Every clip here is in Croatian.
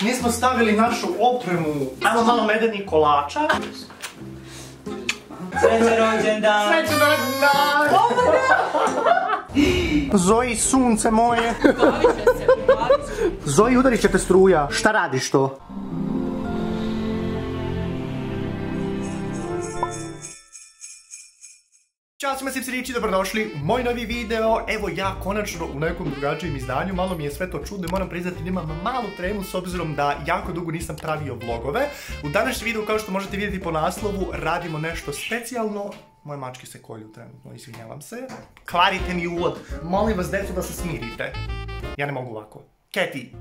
nismo stavili našu opremu. Ajmo malo medenih kolača. Srećan rođendan! Srećan rođendan! Zoji, sunce moje. Zoji, udarit će te struja. Šta radiš to? Ćao svima sipserići, dobrodošli u moj novi video. Evo ja konačno u nekom drugačijem izdanju. Malo mi je sve to čudno i moram priznati da imam malu tremu s obzirom da jako dugo nisam pravio vlogove. U današnjem videu, kao što možete vidjeti po naslovu, radimo nešto specijalno. Moje mačke se kolju trenutno, izvinjavam se. Kvarite mi uvod. Molim vas, deco, da se smirite. Ja ne mogu ovako. Keti.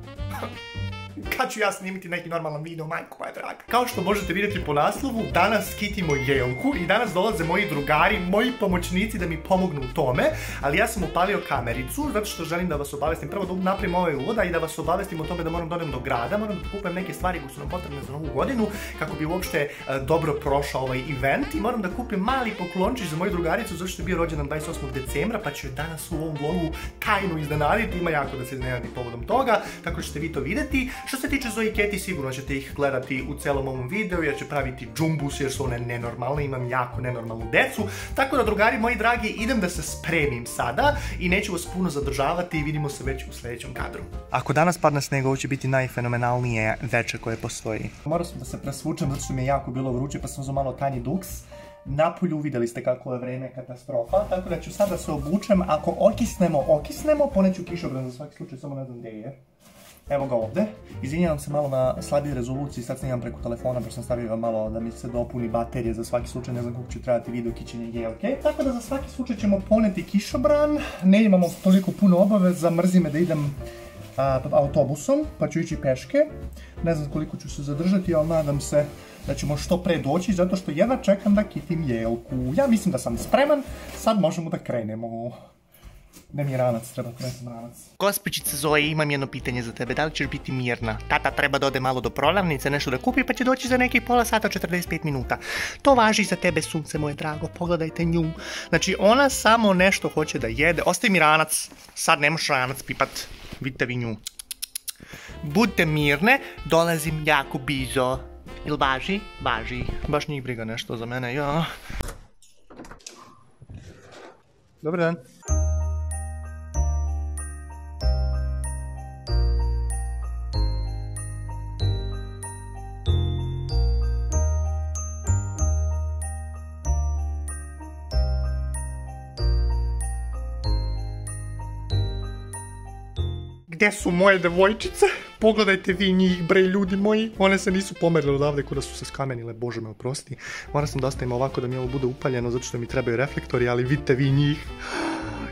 Kad ću ja snimiti neki normalan video, majko moja draga. Kao što možete vidjeti po naslovu, danas kitimo Jelku i danas dolaze moji drugari, moji pomoćnici da mi pomognu u tome, ali ja sam upalio kamericu zato što želim da vas obavestim. Prvo da napravim ovaj uvoda i da vas obavestim o tome da moram da odem do grada, moram da kupim neke stvari koje su nam potrebne za novu godinu kako bi uopšte dobro prošao ovaj event i moram da kupim mali poklončić za moju drugaricu zato što je bio rođendan 28. decembra pa ću je danas u ovom vlogu tajno iznenaditi. Ima jako da se iznenadi povodom toga, tako ćete vi to vidjeti. Što se tiče Zoe i Keti, sigurno ćete ih gledati u celom ovom videu jer će praviti džumbus jer su one nenormalne, imam jako nenormalnu decu. Tako da, drugari moji dragi, idem da se spremim sada i neću vas puno zadržavati i vidimo se već u sljedećem kadru. Ako danas padne sneg, ovo će biti najfenomenalnije veče koje postoji. Morao sam da se presvučem zato što mi je jako bilo vruće pa sam uzeo malo Tiny Dux. Napolju vidjeli ste kako je vreme katastrofa, tako da ću sad da se obučem. Ako okisnemo, poneću kišobran za svaki slučaj, samo ne znam gdje je. Evo ga ovdje. Izvinjavam se malo na slabiji rezoluciji, sad snimam preko telefona pa sam stavio malo da mi se dopuni baterije za svaki slučaj, ne znam koliko će trebati video kićenje Jelke. Tako da za svaki slučaj ćemo poneti kišobran, ne imamo toliko puno obaveza, mrzi me da idem autobusom, pa ću ići peške. Ne znam koliko ću se zadržati, ali nadam se da ćemo što pre doći, zato što jedva čekam da kitim Jelku. Ja mislim da sam spreman, sad možemo da krenemo. Ne mi je ranac, treba presam ranac. Gospođice Zoe, imam jedno pitanje za tebe, da li ćeš biti mirna? Tata treba da ode malo do prodavnice, nešto da kupi, pa će doći za nekih pola sata, 45 minuta. To važi za tebe, sunce moje drago, pogledajte nju. Znači, ona samo nešto hoće da jede. Ostavi mi ranac, sad ne možeš ranac pipat. Vidite vi nju. Budite mirne, dolazim jako bizo. Ili važi? Važi. Baš njih briga nešto za mene, ja. Dobar dan. Gdje su moje devojčice? Pogledajte vi njih, bre, ljudi moji. One se nisu pomerile odavde kuda su se skamenile, bože me oprosti. Moram sam da ostavim ovako da mi ovo bude upaljeno zato što mi trebaju reflektori, ali vidite vi njih.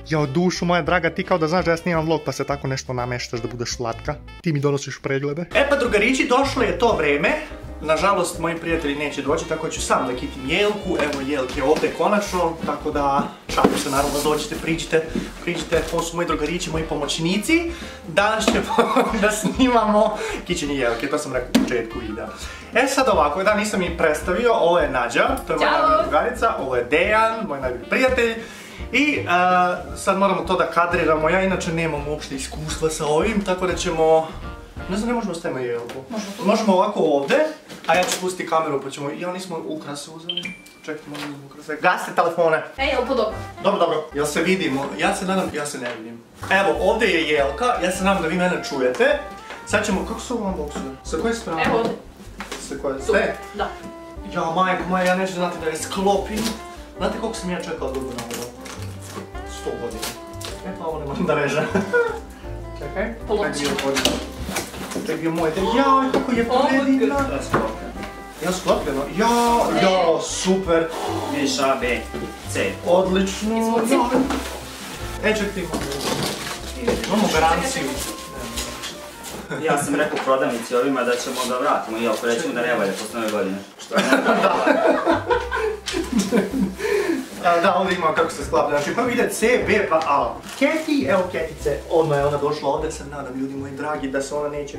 Jao, dušu moja draga, ti kao da znaš da ja snimam vlog pa se tako nešto nameštaš da budeš slatka. Ti mi donosiš preglede. E pa drugarići, došlo je to vreme. Nažalost, moji prijatelji neće doći, tako da ću sam da kitim Jelku. Evo, Jelke je ovdje konačno, tako da šalim se, naravno, dođite, priđite, ovo su moji drugarići, moji pomoćnici. Danas ćemo da snimamo kićenje Jelke, to sam rekao u početku videa. E sad ovako, da nisam ih predstavio, ovo je Nađa, to je moja najbolja drugarica, ovo je Dejan, moj najbolji prijatelj. I sad moramo to da kadriramo, ja inače nemam uopšte iskustva sa ovim, tako da ćemo... Ne znam, ne možemo stavimo Jelku. Možemo ovako ovdje, a ja ću pustiti kameru pa ćemo... Ja nismo ukrase uzeli. Čekajte, možemo ukrase. Gasite telefone. Jel, po dobro. Dobro. Jel se vidimo? Ja se nadam, ja se ne vidim. Evo, ovdje je Jelka, ja se nadam da vi mene čujete. Sad ćemo, kako su ovom boksu? Sa koje strane? Evo ovdje. Sa koje? Sve? Da. Ja, majko moja, ja neću znati da je sklopim. Znate koliko sam ja čekao dugo na ovo? 100 godina. E pa ovo ne možem da režem. Čekaj. Polovično. Ček bio moj, jao, kako je predivna. Ja sklopljeno, jao, super. Vidiš A, B, C. Odlično. Ček ti imamo garanciju. Ja sam rekao prodavnici ovima da ćemo da vratimo, iako rećemo da ne valje posle nove godine. Što je Da, ovdje imamo kako se sklaplja. Znači prvo ide C, B pa A. Keti, evo Ketice, odmah je ona došla ovdje, se nadam ljudi moji dragi da se ona neće...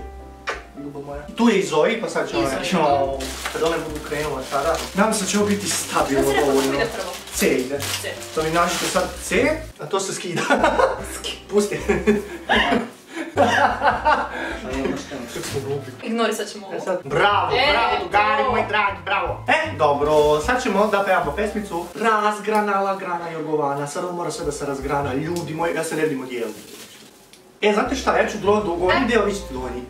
Ljubav moja. Tu je i Zoe, pa sad će ona... Kad one budu krenule sada. Nadam se da će ovo biti stabilno dovoljno. C ide. To mi nađete sad C, a to se skida. Pusti. Ignorisat ćemo ovo. Bravo, bravo, drugari moji dragi, bravo. Dobro, sad ćemo da pevamo pesmicu Razgranala grana Jorgovana. Sad ovo mora sve da se razgrana, ljudi moji, ja se ne vidim od jelu. Znate šta, ja ću donji deo, vi ćete donji.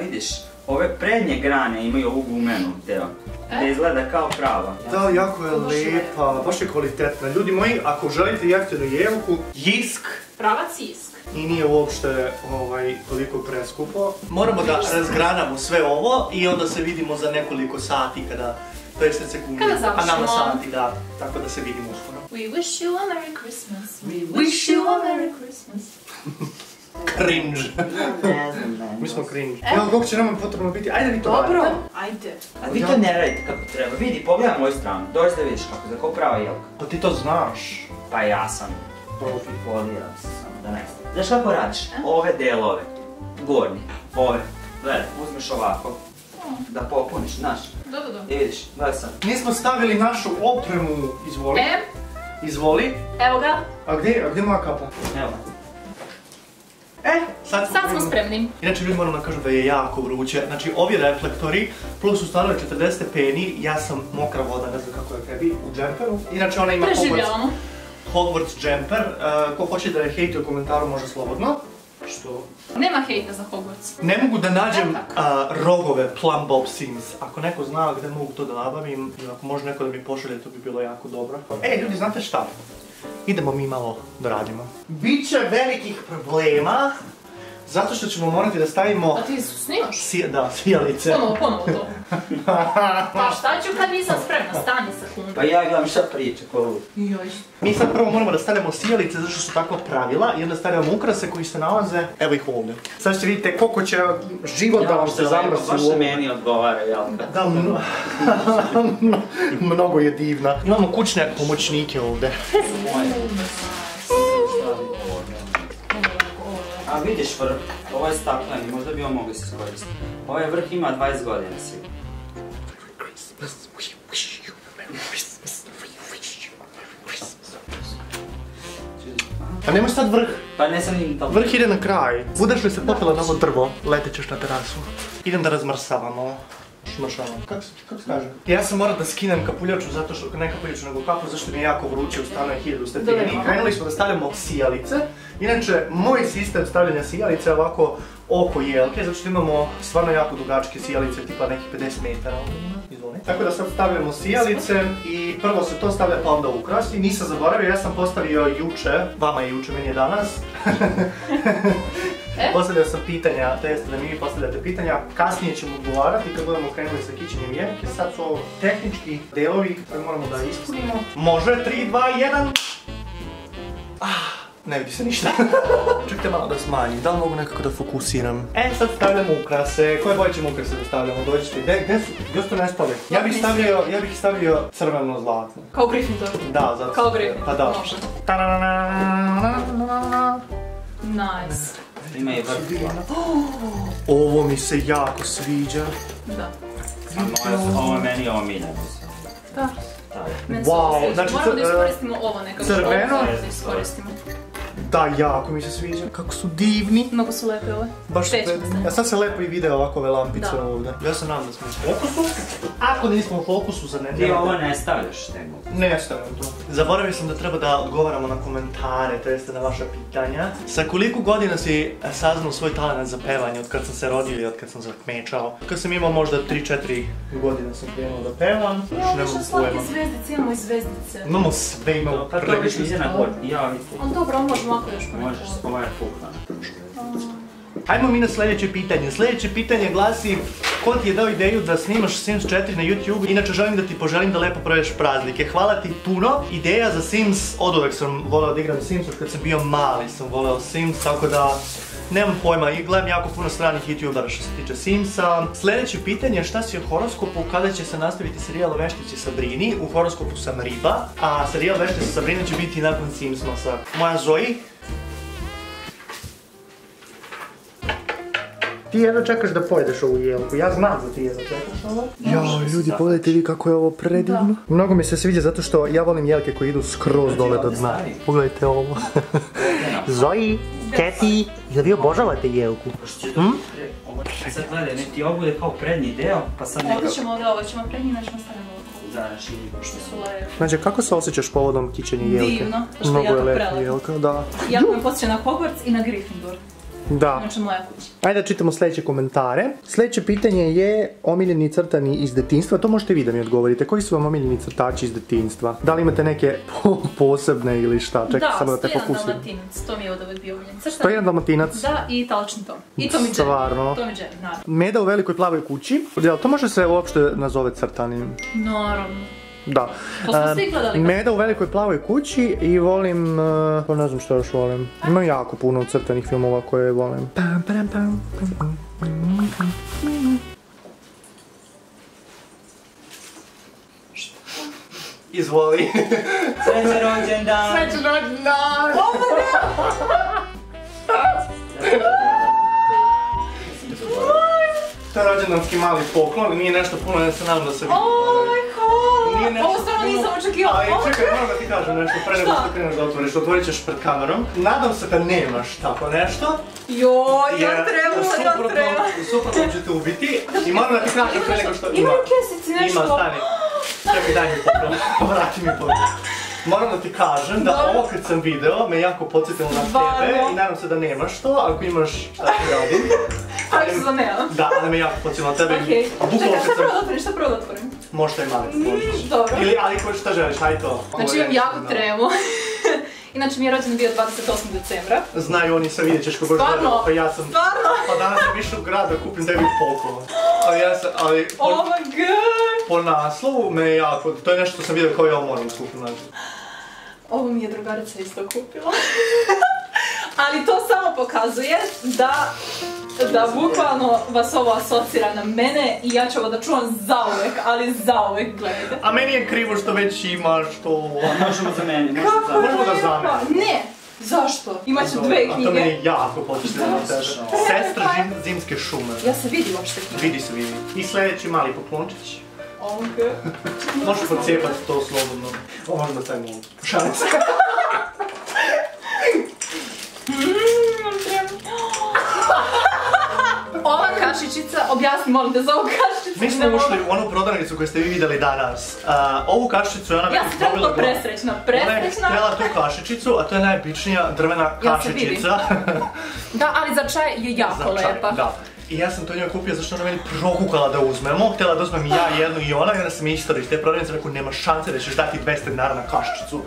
Vidiš, ove prednje grane imaju ovu gumenu deo. Da izgleda kao prava. Da, jako je lepa, baš je kvalitetna. Ljudi moji, ako želite jeftinu jelku, jisk. Pravac jisk. I nije uopšte toliko preskupo. Moramo da razgranamo sve ovo i onda se vidimo za nekoliko sati kada... To je sekundi. Kada završimo. A nama sati, da. Tako da se vidimo uskoro. We wish you a Merry Christmas. We wish you a Merry Christmas. Cringe. Mi smo cringe. Evo, koliko će nam potrebno biti? Ajde vi to radite. Dobro, ajde. A vi to ne radite kako treba. Vidi, pogledaj moju stranu. Dođi da vidiš kako je kao prava jelka. Pa ti to znaš. Pa ja sam. Profi. Poliram se samo da ne znam. Znaš kako radiš? Ove delove. Gornje. Ove. Gledaj, uzmeš ovako. Da popuniš, znaš. I vidiš, gledaj sad. Nismo stavili našu opremu. Izvoli. Izvoli. Evo ga. A gdje je moja kapa? Evo. Sad smo spremni. Inače ljudi moram da kažem da je jako vruće. Znači ovi reflektori, plus u stvarno 40 stepeni, ja sam mokra voda, ne znam kako je tebi, u džemperu. Inače ona ima Hogwarts džemper. Ko hoće da je hejti u komentaru može slobodno. Što? Nema hejta za Hogwarts. Ne mogu da nađem rogove Plum Bob Sims. Ako neko zna gde mogu to da nabavim, ako može neko da mi pošalje, to bi bilo jako dobro. Ljudi, znate šta? Idemo mi malo da radimo. Biće velikih problema, zato što ćemo morati da stavimo... A ti snimaš? Da, sijalice. Ponovo to. Pa šta ću kad nisam spremna, stani sekundu. Pa ja gledam šta priča, ko Mi sad prvo moramo da stavljamo sijalice, zato što su takva pravila, i onda stavljamo ukrase koji se nalaze, evo ih ovdje. Sad ćete vidite koliko će život da vam se zamrsi u ovo. Baš meni odgovara, jelka. Da, mnogo je divna. Imamo kućne pomoćnike ovdje. A vidiš vrh, ovo je stakleni, možda bi on mogli se iskoristiti. Ovaj vrh ima 20 godina sigurno. A nemaš sad vrh? Pa ne sam im to... Vrh ide na kraj. Budeš li se popela na ovo drvo, letit ćeš na terasu. Idem da razmrsavamo. Šmršavam. Kako se kaže? Ja sam morao da skinem kapuljaču zato što, ne kapuljaču nego kapu, zašto mi je jako vruće, u stanu je 1000 stepeni. Krenuli smo da stavljamo sijalice. Inače, moj sistem stavljanja sijalice je ovako oko jelke, zato što imamo stvarno jako dugačke sijalice, tipa nekih 50 metara. Tako da sad stavljamo sijalice i prvo se to stavlja pa onda ukrasi. Nisam zaboravio, ja sam postavio juče, vama je juče, meni je danas. Postavljao sam pitanja, to jeste da mi postavljate pitanja, kasnije ćemo odgovarati kad budemo krenuli sa kićenjem jelke. Sad su ovo tehnički delovi koje moramo da ispunimo. Može, 3, 2, 1. Ne vidi se ništa. Čekajte malo da smanjim, da li mogu nekako da fokusiram? Sad stavljamo ukrase. Koje boje ćemo ukrase da stavljamo? Dođite. Gdje su? Gdje su to ne stavljaju? Ja bih stavio crveno-zlatno. Kao Gryffindor? Da, zato. Kao Gryffindor, pa da. može. Nice. Ima i vrh. Ovo mi se jako sviđa. Da. Ovo je meni omiljeno. Da. Wow, znači moramo da iskoristimo ovo nekako. Crveno? Da iskoristimo. Da, jako mi se sviđa. Kako su divni. Mnogo su lepe ove. Baš su predivni. Ja sad se lepo i vide ovakove lampice ovdje. Ja se nadam da smo u fokusu. Ako nismo u fokusu, za ne... Ti ovo ne stavljaš nego? Ne stavljam to. Zaboravio sam da treba da odgovaramo na komentare, to jeste na vaša pitanja. Sa koliko godina si saznao svoj talent za pevanje, od kad sam se rodio i od kad sam zakmečao? Kad sam imao možda 3-4 godine sam krenuo da pevam. Imamo slatke zvezdice, imamo i zvezdice. Imamo sve, imamo previše. To više ide na gornji, ja vidim. Dobro, možemo ako još ponekako. Možeš, ovo je kuhano. Ajmo mi na sljedeće pitanje. Sljedeće pitanje glasi: ko ti je dao ideju da snimaš Sims 4 na YouTube? Inače želim da ti poželim da lepo provedeš praznike. Hvala ti puno. Ideja za Sims, oduvek sam voleo da igram Sims, od kad sam bio mali sam voleo Sims, tako da nemam pojma i gledam jako puno stranih YouTubera što se tiče Simsa. Sljedeće pitanje je šta si o horoskopu, kada će se nastaviti serijal o Veštici Sabrini? U horoskopu sam riba, a serijal Veštica Sabrina će biti nakon Simsmasa. Moja Zoe. Ti jedno čekaš da pojedeš ovu jelku, ja znam da ti jedno čekaš ovo. Jao, ljudi, pogledajte vi kako je ovo predivno. Mnogo mi se sviđa zato što ja volim jelke koje idu skroz dole do dna. Pogledajte ovo. Zoe! Keti, jel vi obožavate jelku? Sad gledaj, nek ti ovo bude kao prednji deo, pa sad nekako... Ovo ćemo prednji, nećemo stavimo ovo. Znaš, ili pošto su leje. Znači, kako se osjećaš povodom kićenja jelke? Divno, što je jako prelepo. Jelka, da. Jako me posjeća na Hogwarts i na Gryffindor. Da. Znači moja kuća. Ajde da čitamo sljedeće komentare. Sljedeće pitanje je omiljeni crtani iz detinjstva. To možete vi da mi odgovorite. Koji su vam omiljeni crtači iz detinjstva? Da li imate neke posebne ili šta? Čekaj, samo da te fokusiram. Da, 101 Dalmatinac. To mi je od uvijek bio omiljen. 101 Dalmatinac? Da, i Talični Tom. I Tom i Jerry. Stvarno. Tom i Jerry, naravno. Meda u velikoj plavoj kući. Jel to može se uopšte nazove crtanim? Naravno. Da. To smo svi gledali. Meda u velikoj plavoj kući i volim, pa ne znam što još volim. Imam jako puno crtanih filmova koje volim. Izvoli. Srećan rođendan! Srećan rođendan! To je rođendanski mali poklon, nije nešto puno, ja se nadam da se vidi. Ovo stvarno nisam očekivala. Ali čekaj, moram da ti kažem nešto pre nego što kreneš da otvoriš, otvorit ćeš pred kamerom. Nadam se da nemaš tako nešto. Joj, ja treba. Suprotno ću te ubiti i moram da ti kažem pre nego što ima. Ima u kesici nešto. Ima, stani. Čekaj, daj mi poklon, vrati mi poklon. Moram da ti kažem da ovo kad sam video me jako podsjetilo na tebe i nadam se da nemaš to, ako imaš šta ti radim. Ali se da nemam. Da, ali me jako podsjetilo na tebe. Okej, čekaj, šta prvo da otvorim? Možda i mali, možeš. Dobro. Ili, ali šta želiš, hajde to. Znači imam jako tremu. Inače mi je rođendan bio 28. decembra. Znaju oni sve, vidjet ćeš kako god gledao, pa ja sam... Stvarno? Pa danas sam išao u grad da kupim tebi poklon. Ali ja sam, ali... Oh my god! Po naslovu me je jako, to je nešto što sam vidio kao ja moram skupiti, znači. Ovo mi je drugarica isto kupila. Ali to samo pokazuje da bukvalno vas ovo asocira na mene i ja ću ovo da čuvam zauvek, ali zauvek, gledajte. A meni je krivo što već imaš to... Možemo zameniti, možemo da zameniti. Ne! Zašto? Imaću dve knjige. A to meni je jako podsjetilo na tebe. Sestra zimske šume. Ja se vidi uopšte knjige. Vidi se, vidi. I sljedeći mali poklončić. Okej. Možeš podcijepati to slobodno. Ovo možemo da stavimo ovdje. Šalice. Ova kašičica, objasni molim te za ovu kašičicu. Mi smo ušli u onu prodavnicu koju ste vi vidjeli danas. Ovu kašičicu je ona ja sam trebala presrećna. Ona je htjela tu kašičicu, a to je najobičnija drvena kašičica. Da, ali za čaj je jako lepa. Da. I ja sam to njoj kupio zašto ona meni prokukala da uzmemo. Htjela da uzmem ja jednu i ona i onda sam isto iz te prodavnice rekao nema šanse da ćeš dati 200 dinara na kašičicu.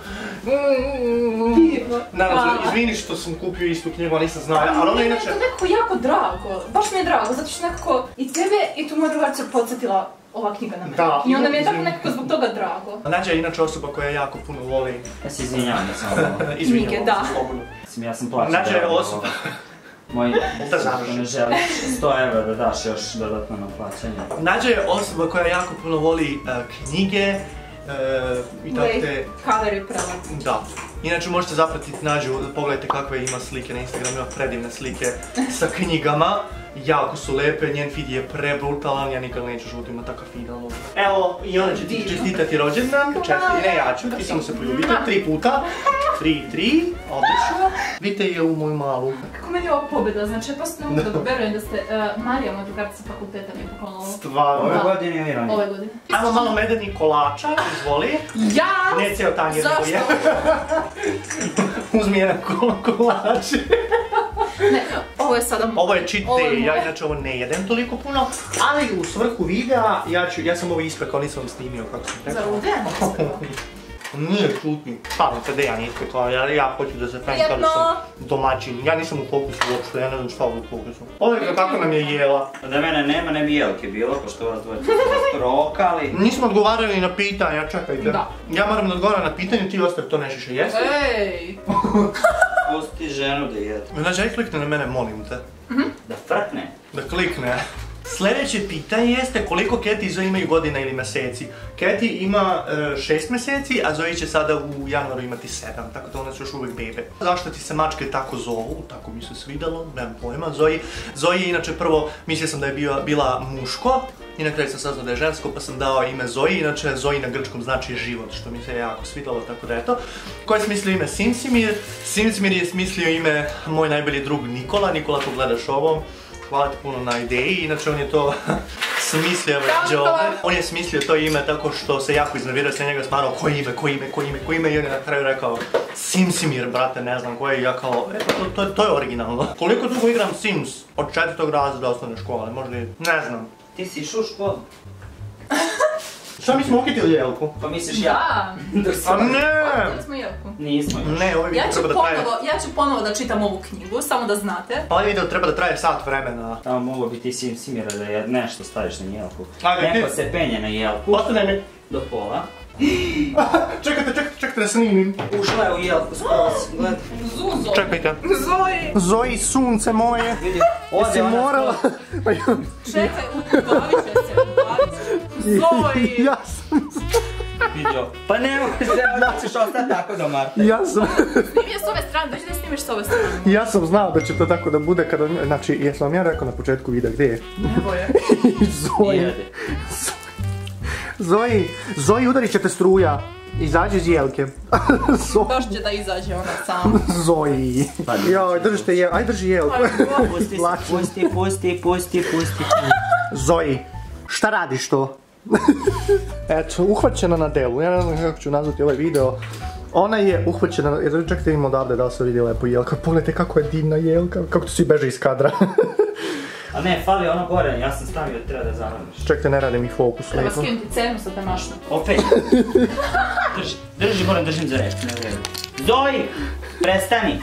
Naravno, izvini što sam kupio istu knjigu, a nisam znao, ali ona inače... To je nekako jako drago, baš mi je drago, zato što nekako i tebe i tu moja drugarica podsjetila ova knjiga na mene. Da. I onda mi je tako nekako zbog toga drago. Nađa je inače osoba koja jako puno voli... Ja se izvinjavam, ja sam ovo. Knjige, da. Ja sam plaćao. Nađa je osoba... Moj ne želi 100 € da daš još dodatno na plaćanje. Nađa je osoba koja jako puno voli knjige i tako te... Cover je prelep. Da. Inače možete zapratiti Nađu, pogledajte kakve ima slike na Instagramu, ima predivne slike sa knjigama. Jako su lepe, njen feed je prebrutalan, ja nikad neću životu ima takav feed, ali... Evo, i ona će ti čestitati rođendan, ne ja ću, ti samo se poljubite, 3 puta. 3, odlično. Vidite je u moju malu. Kako meni je ovo pobjeda, znači ja posto ne mogu da verujem da ste Marija, moja drugarica sa fakulteta mi je poklonila ovo. Stvarno. Ove godine je Irani. Ove godine. Ajmo malo medenih kolača, izvoli. Ja! Ne cijel tanjir nego je. Zašto? Uzmi jedan kolač. Ne, ovo je sada... Ovo je cheat day, ja inače ovo ne jedem toliko puno, ali u svrhu videa, ja sam ovo ispekao, nisam vam snimio kako sam rekao. Zar ovo dejan ispekao? Nije, šutim. Šalim se, Dejan ispekao, ja hoću da se pravim kao da sam domaćin. Ja nisam u fokusu uopšte, ja ne znam šta ovo u fokusu. Ovo je kako nam je jela. Da mene nema, ne bi jelke bilo, pošto vas dvoje rokali. Nismo odgovarali na pitanja, čekajte. Da. Ja moram da odgovaram na pitanje, ti ostavi to nešiše jesti. Ej! Pusti ženu da jede. Znači, aj klikne na mene, molim te. Da frkne. Da klikne. Sljedeće pitanje jeste koliko Keti i Zoe imaju godina ili mjeseci. Keti ima 6 mjeseci, a Zoe će sada u januaru imati 7, tako da ona su još uvijek bebe. Zašto ti se mačke tako zovu? Tako mi se svidjelo, nemam pojma. Zoe je inače prvo, mislio sam da je bila muško, I na kraju sam saznao da je žensko pa sam dao ime Zoji, inače Zoji na grčkom znači život, što mi se jako svidalo, tako da eto. Ko je smislio ime Simsimir? Simsimir je smislio ime moj najbolji drug Nikola. Nikola, ako gledaš ovo, hvala ti puno na ideji, inače on je to smislio već ovdje. On je smislio to ime tako što se jako iznervirao, se njega smarao ko ime i on je na kraju rekao Simsimir, brate, ne znam koje, i ja kao, eto, to je originalno. Koliko dugo igram Sims? Od 4. razreda osnovne škole, možda i, ne znam. Ti si išao u školu? Šta mi smo okitili Jelku? Pa misliš ja? A ne! Okitili smo Jelku. Nismo još. Ne, ovaj video treba da traje. Ja ću ponovo da čitam ovu knjigu, samo da znate. Ovaj video treba da traje sat vremena. Tamo mogo bi ti Simsimira da je nešto staviš na Jelku. Ajde, Neko se penje na Jelku. Ostane mi. Do pola. Čekajte da snimim. Ušla je u Jelku skroz, gledaj. Zuzo. Čekajte. Zoji. Zoji, sunce moje. Vidi, Jesi morala? Čekaj, ubavit će se. Zoji. Ja sam... vidio. Pa ne možeš da ćeš ostati tako do Marta. Ja sam... Snimi je s ove strane, dođi da snimiš s ove strane. Ja sam znao da će to tako da bude kada... Znači, jesam vam ja rekao na početku videa gdje je? Evo je. Zoji, udarit će te struja. Izađi iz Jelke. Baš će da izađe ona sama. Zoji. Joj, držite Jelku. Aj, drži Jelku. Pusti. Zoji, šta radiš to? Eto, uhvaćena na delu. Ja ne znam kako ću nazvati ovaj video. Ona je uhvaćena, čekajte imamo odavde da se vidi lepo Jelka. Pogledajte kako je divna Jelka, kako tu svi beže iz kadra. A ne, fali ono gore, ja sam stavio, treba da zavrniš. Čekajte, ne radi mi fokus lepo. Treba skinuti cenu sa te mašne. Opet. Drži, moram držim za rep. Zoji, prestani.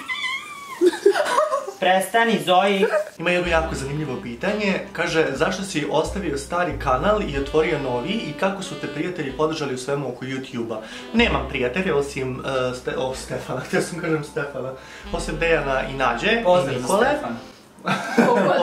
Prestani, Zoji. Ima jedno jako zanimljivo pitanje. Kaže, zašto si ostavio stari kanal i otvorio novi i kako su te prijatelji podržali u svemu oko YouTube-a? Nemam prijatelja osim Stefana, htio sam kažem Stefana. Osim Dejana i Nađe i Nikole.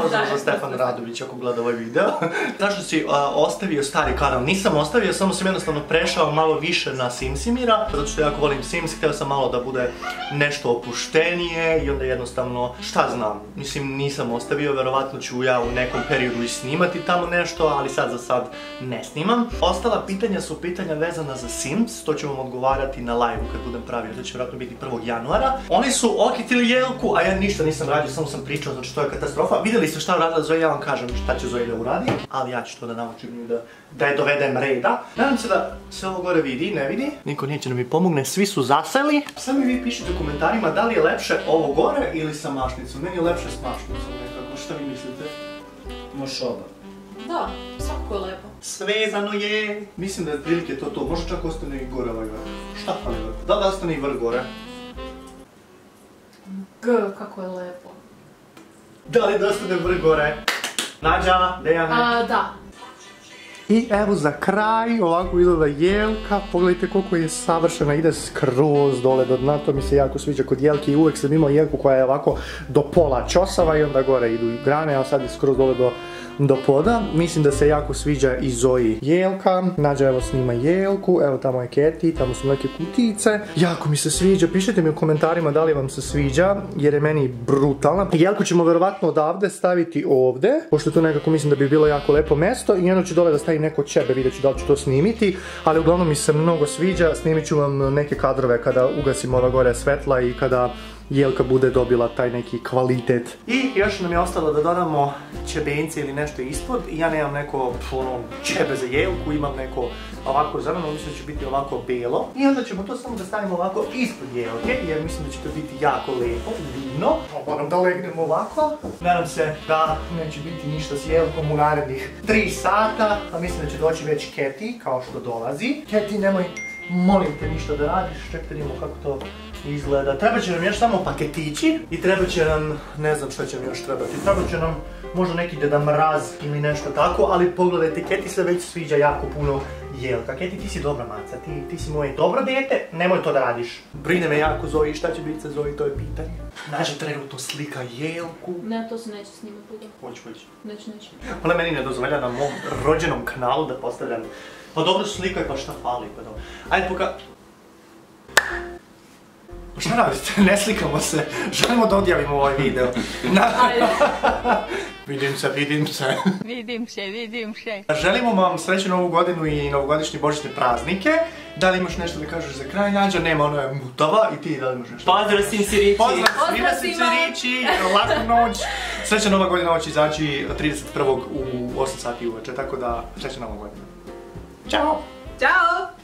Pozdrav za Stefan Radović ako gleda ovaj video. Zašto si ostavio stari kanal? Nisam ostavio, samo sam jednostavno prešao malo više na Simsimira. Zato što jako volim Sims, htio sam malo da bude nešto opuštenije i onda jednostavno, šta znam, mislim nisam ostavio, verovatno ću ja u nekom periodu i snimati tamo nešto, ali sad za sad ne snimam. Ostala pitanja su pitanja vezana za Sims, to ću vam odgovarati na live-u kad budem pravio, to će vjerojatno biti 1. januara. Oni su okitili Jelku, a ja ništa nisam radio, samo sam pričao, znači to je katastrofa. Vidjeli ste šta uradila Zoja, ja vam kažem šta će Zoja da uradi, ali ja ću to da naučim da je dovedem reda. Nadam se da se ovo gore vidi, ne vidi. Niko neće da mi pomogne, svi su zaseli. Sad mi vi pišite u komentarima da li je lepše ovo gore ili sa mašnicom. Meni je lepše s mašnicom nekako, šta vi mislite? Možeš oba. Da, svako je lepo. Svezano je. Mislim da je prilike to. Može čak ostane i gore ovaj vrh. Šta fali vrh? Da li ostane i vrh gore? Kako je lepo. Da li da ostane vrh gore? Nađa, Dejane? Da. I evo za kraj, ovako izgleda Jelka, pogledajte koliko je savršena, ide skroz dole do dna, to mi se jako sviđa kod Jelke i uvek sam imao Jelku koja je ovako do pola čosava i onda gore idu grane, a sad je skroz dole do poda. Mislim da se jako sviđa i Zoji Jelka. Nađa evo snima Jelku, evo tamo je Keti, tamo su neke kutice. Jako mi se sviđa, pišite mi u komentarima da li vam se sviđa, jer je meni brutalna. Jelku ćemo verovatno odavde staviti ovde, pošto tu nekako mislim da bi bilo jako lepo mesto i onda ću dole da stavim neko ćebe, vidjet ću da li ću to snimiti, ali uglavnom mi se mnogo sviđa, snimit ću vam neke kadrove kada ugasim ova gore svetla i kada Jelka bude dobila taj neki kvalitet. I još nam je ostalo da dodamo ćebence ili nešto ispod. Ja nemam neko ćebe za Jelku, imam neko ovako zeleno, mislim da će biti ovako belo. I onda ćemo to samo da stavimo ovako ispod Jelke, jer mislim da će to biti jako lepo, divno. Moram da legnemo ovako. Nadam se da neće biti ništa s Jelkom u narednih 3 sata, a mislim da će doći već Keti, kao što dolazi. Keti, nemoj, molim te, ništa da radiš, ček da vidimo kako to izgleda. Treba će nam još samo paketići i treba će nam, ne znam šta će nam još trebati, treba će nam možda neki Deda Mraz ili nešto tako, ali pogledajte, Keti se već sviđa jako puno Jelka. Keti, ti si dobra maca, ti si moje dobro dijete, nemoj to da radiš. Brine me jako Zoji, šta će biti sa Zoji, to je pitanje. Nađa trenutno slika Jelku. Ne, to se neće snimati dugo. Hoće. Neće. Ona meni ne dozvolja na mom rođenom kanalu da postavljam. Pa dobro slikaj, pa šta fali, pa dobro. Ajde Šta radite? Ne slikamo se. Želimo da odjavimo ovaj video. Vidim se. Vidim se. Želimo vam srećnu novu godinu i novogodišnje božićne praznike. Da li imaš nešto da kažeš za kraj, Nađa? Nema, ona je mutava. I ti, da li imaš nešto? Pozdrav svim Sirići! Pozdrav svima Sirići! Laku noć! Srećna nova godina će izaći 31. u 8 sati uveče, tako da srećna nova godina. Ćao! Ćao!